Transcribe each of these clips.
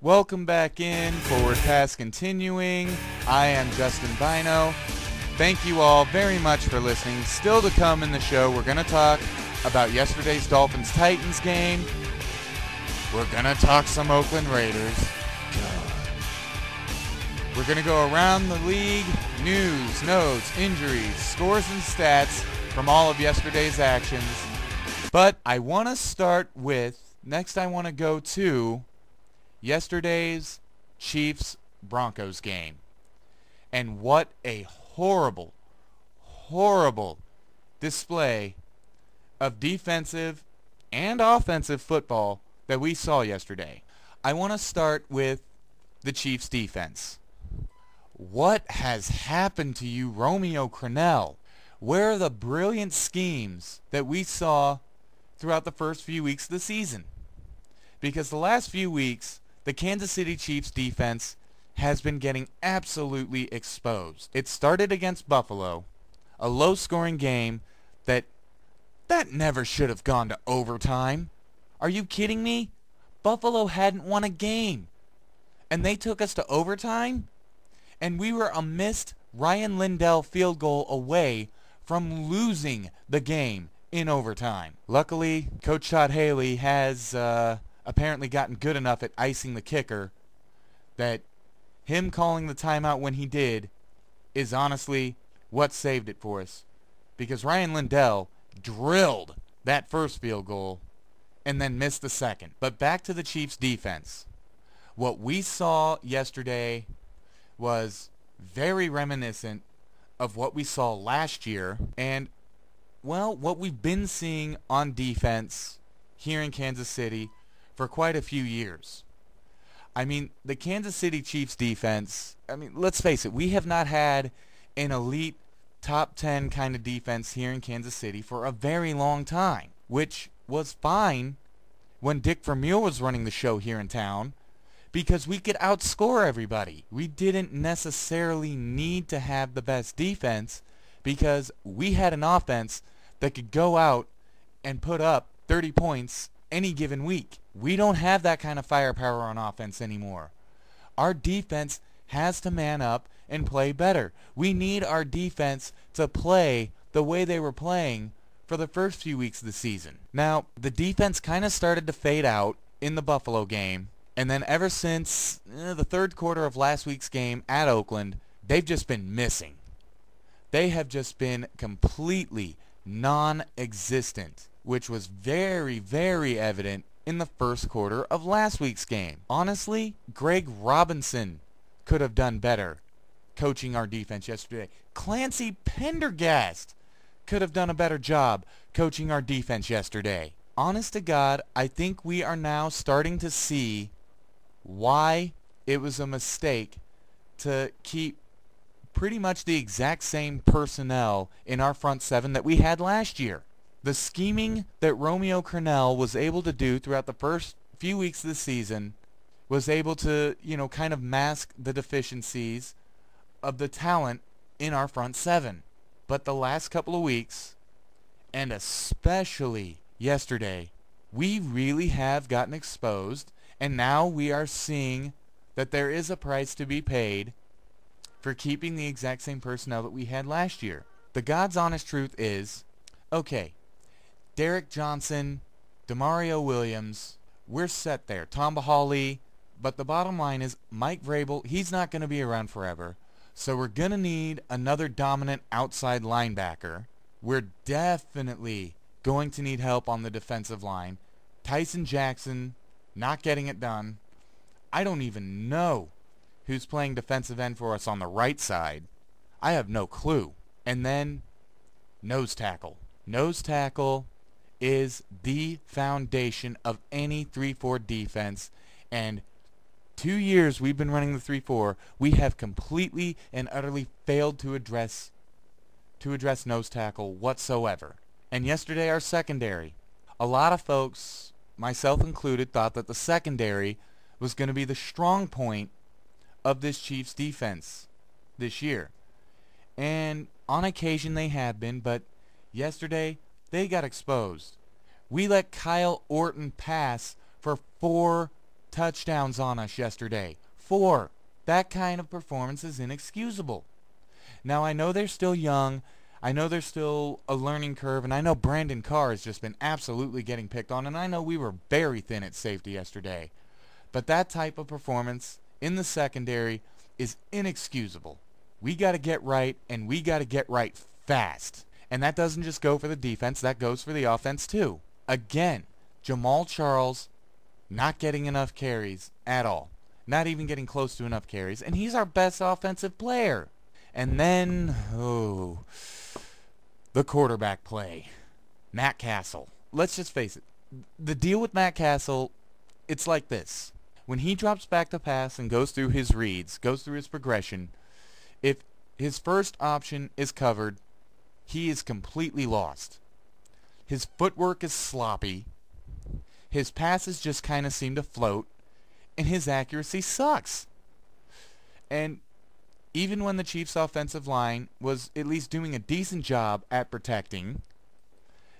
Welcome back in Forward Pass Continuing. I am Justin Bino. Thank you all very much for listening. Still to come in the show, we're going to talk about yesterday's Dolphins-Titans game. We're going to talk some Oakland Raiders. We're going to go around the league, news, notes, injuries, scores, and stats from all of yesterday's actions. But I want to start with, next I want to go to yesterday's Chiefs-Broncos game. And what a horrible, horrible display of defensive and offensive football that we saw yesterday. I want to start with the Chiefs defense. What has happened to you, Romeo Crennel? Where are the brilliant schemes that we saw throughout the first few weeks of the season? Because the last few weeks, the Kansas City Chiefs defense has been getting absolutely exposed. It started against Buffalo, a low-scoring game that never should have gone to overtime. Are you kidding me? Buffalo hadn't won a game, and they took us to overtime? And we were a missed Ryan Lindell field goal away from losing the game in overtime. Luckily, Coach Todd Haley has apparently gotten good enough at icing the kicker that him calling the timeout when he did is honestly what saved it for us. Because Ryan Lindell drilled that first field goal and then missed the second. But back to the Chiefs defense. What we saw yesterday was very reminiscent of what we saw last year and, well, what we've been seeing on defense here in Kansas City for quite a few years. I mean, the Kansas City Chiefs defense, let's face it, we have not had an elite top 10 kind of defense here in Kansas City for a very long time, which was fine when Dick Vermeil was running the show here in town because we could outscore everybody. We didn't necessarily need to have the best defense because we had an offense that could go out and put up 30 points any given week. We don't have that kind of firepower on offense anymore. Our defense has to man up and play better. We need our defense to play the way they were playing for the first few weeks of the season. Now, the defense kind of started to fade out in the Buffalo game, and then ever since the third quarter of last week's game at Oakland, they've just been missing. They have just been completely non-existent, which was very, very evident in the first quarter of last week's game. Honestly, Greg Robinson could have done better coaching our defense yesterday. Clancy Pendergast could have done a better job coaching our defense yesterday. Honest to God, I think we are now starting to see why it was a mistake to keep pretty much the exact same personnel in our front seven that we had last year. The scheming that Romeo Crennel was able to do throughout the first few weeks of the season was able to, kind of mask the deficiencies of the talent in our front seven. But the last couple of weeks, and especially yesterday, we really have gotten exposed, and now we are seeing that there is a price to be paid for keeping the exact same personnel that we had last year. The God's honest truth is, okay, Derek Johnson, Demario Williams, we're set there. Tom Bahali, but the bottom line is Mike Vrabel, he's not going to be around forever. So we're going to need another dominant outside linebacker. We're definitely going to need help on the defensive line. Tyson Jackson, not getting it done. I don't even know who's playing defensive end for us on the right side. I have no clue. And then nose tackle. Nose tackle is the foundation of any 3-4 defense, and 2 years we've been running the 3-4, we have completely and utterly failed to address nose tackle whatsoever. And yesterday our secondary, a lot of folks, myself included, thought that the secondary was going to be the strong point of this Chiefs defense this year. And on occasion they have been, but yesterday they got exposed. We let Kyle Orton pass for 4 touchdowns on us yesterday. 4. That kind of performance is inexcusable. Now, I know they're still young. I know there's still a learning curve, and I know Brandon Carr has just been absolutely getting picked on, and I know we were very thin at safety yesterday. But that type of performance in the secondary is inexcusable. We got to get right, and we got to get right fast. And that doesn't just go for the defense, that goes for the offense too. Again, Jamal Charles not getting enough carries at all. Not even getting close to enough carries, and he's our best offensive player. And then, the quarterback play. Matt Castle. Let's just face it. The deal with Matt Castle, it's like this. When he drops back to pass and goes through his reads, goes through his progression, if his first option is covered, he is completely lost. His footwork is sloppy. His passes just kind of seem to float. And his accuracy sucks. And even when the Chiefs' offensive line was at least doing a decent job at protecting,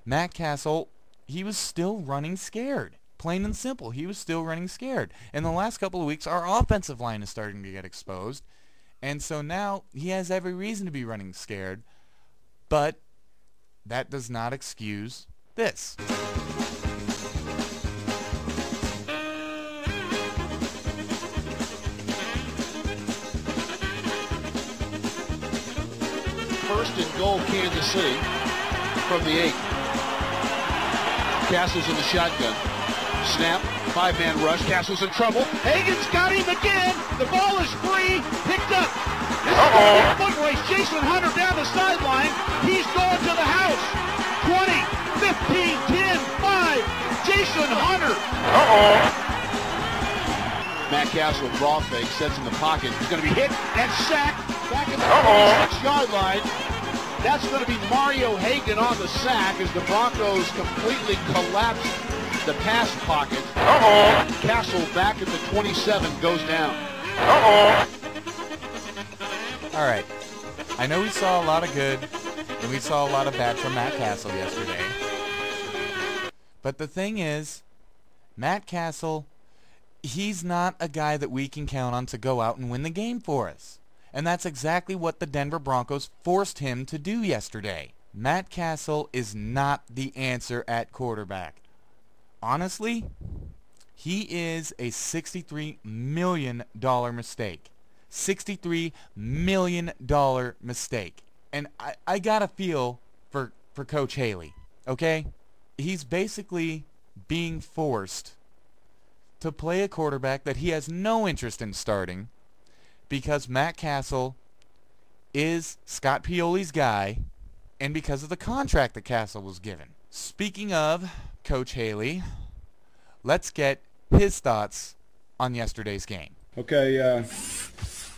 Matt Castle, he was still running scared. Plain and simple, he was still running scared. In the last couple of weeks, our offensive line is starting to get exposed. And so now he has every reason to be running scared. But that does not excuse this. First and goal, Kansas City from the 8. Castle's in the shotgun. Snap, 5-man rush. Castle's in trouble. Hagan's got him again. The ball is free. Picked up. Foot race. Jason Hunter down the sideline. He's going to the house. 20, 15, 10, 5. Jason Hunter. Matt Castle, draw fake, sets in the pocket. He's going to be hit and sacked back at the 26-yard line. That's going to be Mario Hagan on the sack as the Broncos completely collapse the pass pocket. Castle back at the 27 goes down. All right. I know we saw a lot of good and we saw a lot of bad from Matt Castle yesterday. But the thing is, Matt Castle, he's not a guy that we can count on to go out and win the game for us. And that's exactly what the Denver Broncos forced him to do yesterday. Matt Castle is not the answer at quarterback. Honestly, he is a $63 million mistake. $63 million mistake. And I got a feel for Coach Haley, okay? He's basically being forced to play a quarterback that he has no interest in starting because Matt Castle is Scott Pioli's guy and because of the contract that Castle was given. Speaking of Coach Haley, let's get his thoughts on yesterday's game. Okay,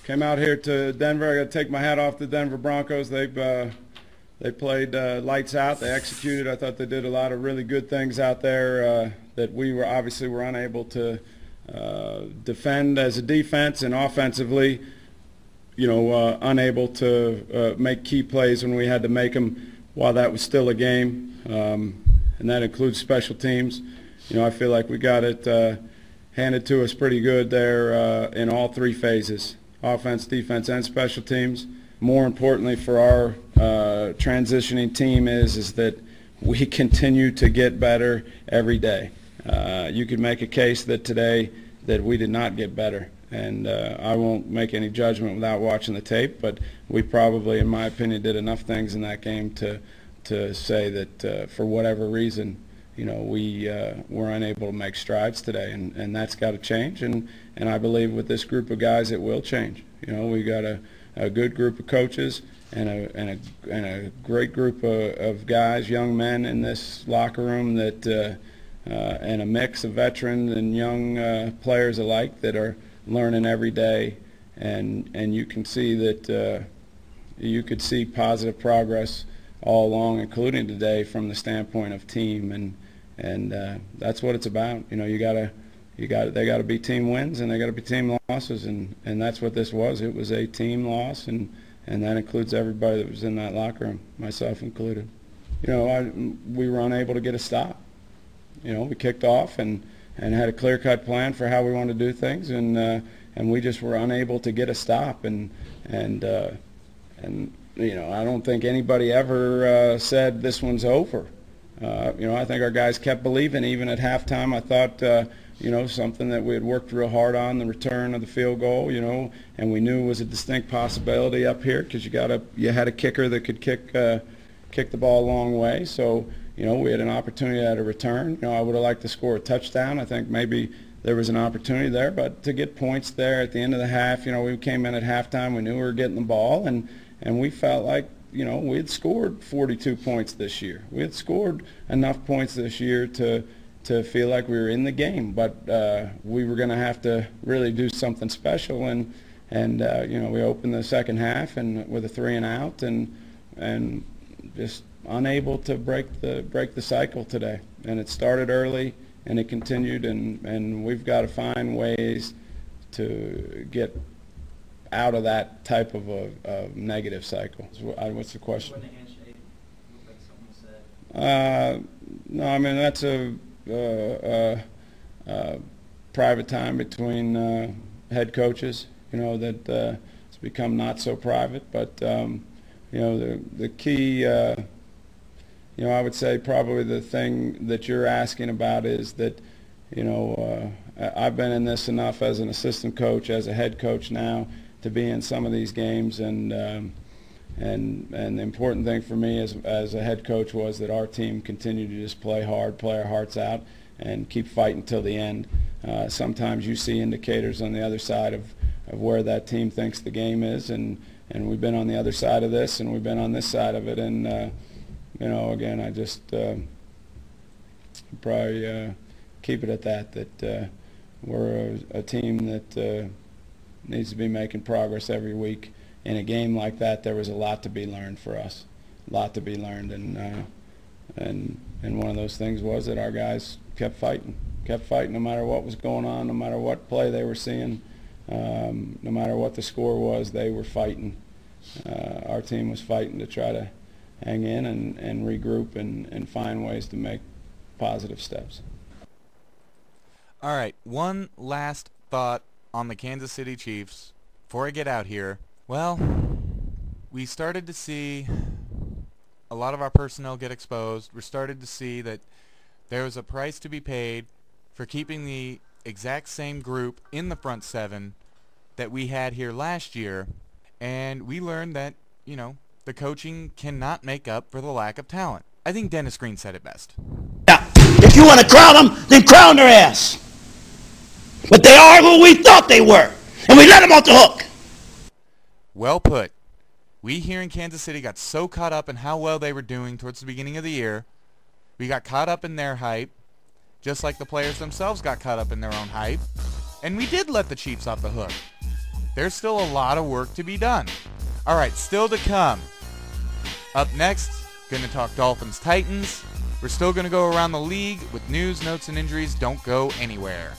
came out here to Denver. I got to take my hat off to the Denver Broncos. They played lights out. They executed. I thought they did a lot of really good things out there that we were unable to defend as a defense, and offensively, unable to make key plays when we had to make them while that was still a game, and that includes special teams. I feel like we got it handed to us pretty good there in all three phases: offense, defense, and special teams. More importantly for our transitioning team is that we continue to get better every day. You could make a case that today that we did not get better, and I won't make any judgment without watching the tape, but we probably, in my opinion, did enough things in that game to say that for whatever reason, we were unable to make strides today, and that's got to change, and I believe with this group of guys it will change. We got a good group of coaches and a great group of guys, young men in this locker room that and a mix of veteran and young players alike that are learning every day, and you can see that you could see positive progress all along, including today, from the standpoint of team, and that's what it's about. They got to be team wins and they got to be team losses, and that's what this was. It was a team loss, and that includes everybody that was in that locker room, myself included. We were unable to get a stop. We kicked off and had a clear-cut plan for how we wanted to do things, and we just were unable to get a stop. And you know, I don't think anybody ever said this one's over. You know, I think our guys kept believing. Even at halftime, I thought, you know, something that we had worked real hard on, the return of the field goal, you know, and we knew was a distinct possibility up here because you had a kicker that could kick the ball a long way. So, you know, we had an opportunity at a return. You know, I would have liked to score a touchdown. I think maybe there was an opportunity there, but to get points there at the end of the half, you know, we came in at halftime, we knew we were getting the ball, and we felt like, you know, we had scored 42 points this year. We had scored enough points this year to feel like we were in the game, but we were going to have to really do something special, and you know, we opened the second half and with a 3 and out, and just unable to break the cycle today. And it started early and it continued, and we've got to find ways to get out of that type of a negative cycle. What's the question? When the handshake looked like someone said. No, I mean, that's a private time between head coaches, you know, that it's become not so private. But, you know, the key, you know, I would say probably the thing that you're asking about is that, you know, I've been in this enough as an assistant coach, as a head coach now, to be in some of these games, and the important thing for me as a head coach was that our team continued to just play hard, play our hearts out, and keep fighting till the end. Sometimes you see indicators on the other side of where that team thinks the game is, and we've been on the other side of this, and we've been on this side of it, and you know, again, I just probably keep it at that we're a team that needs to be making progress every week. In a game like that, there was a lot to be learned for us, a lot to be learned, and one of those things was that our guys kept fighting no matter what was going on, no matter what play they were seeing, no matter what the score was, they were fighting. Our team was fighting to try to hang in and regroup and find ways to make positive steps. All right, one last thought on the Kansas City Chiefs before I get out here. Well, we started to see a lot of our personnel get exposed. We started to see that there was a price to be paid for keeping the exact same group in the front seven that we had here last year, and we learned that, you know, the coaching cannot make up for the lack of talent. I think Dennis Green said it best. Yeah. If you want to crown them, then crown their ass. But they are who we thought they were, and we let them off the hook. Well put. We here in Kansas City got so caught up in how well they were doing towards the beginning of the year. We got caught up in their hype, just like the players themselves got caught up in their own hype. And we did let the Chiefs off the hook. There's still a lot of work to be done. All right, still to come. Up next, going to talk Dolphins-Titans. We're still going to go around the league with news, notes, and injuries. Don't go anywhere.